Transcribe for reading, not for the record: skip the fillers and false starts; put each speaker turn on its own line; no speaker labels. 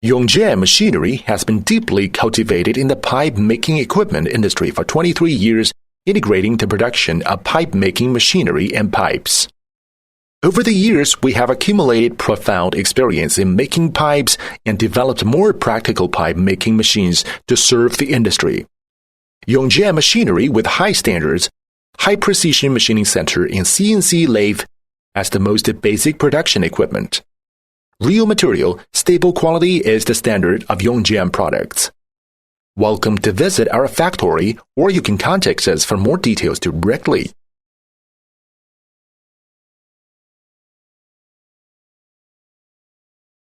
Yongjian machinery has been deeply cultivated in the pipe-making equipment industry for 23 years, integrating the production of pipe-making machinery and pipes. Over the years, we have accumulated profound experience in making pipes and developed more practical pipe-making machines to serve the industry. Yongjian machinery with high standards, high-precision machining center, and CNC lathe as the most basic production equipment. Real material, stable quality is the standard of Yongjian products. Welcome to visit our factory, or you can contact us for more details directly.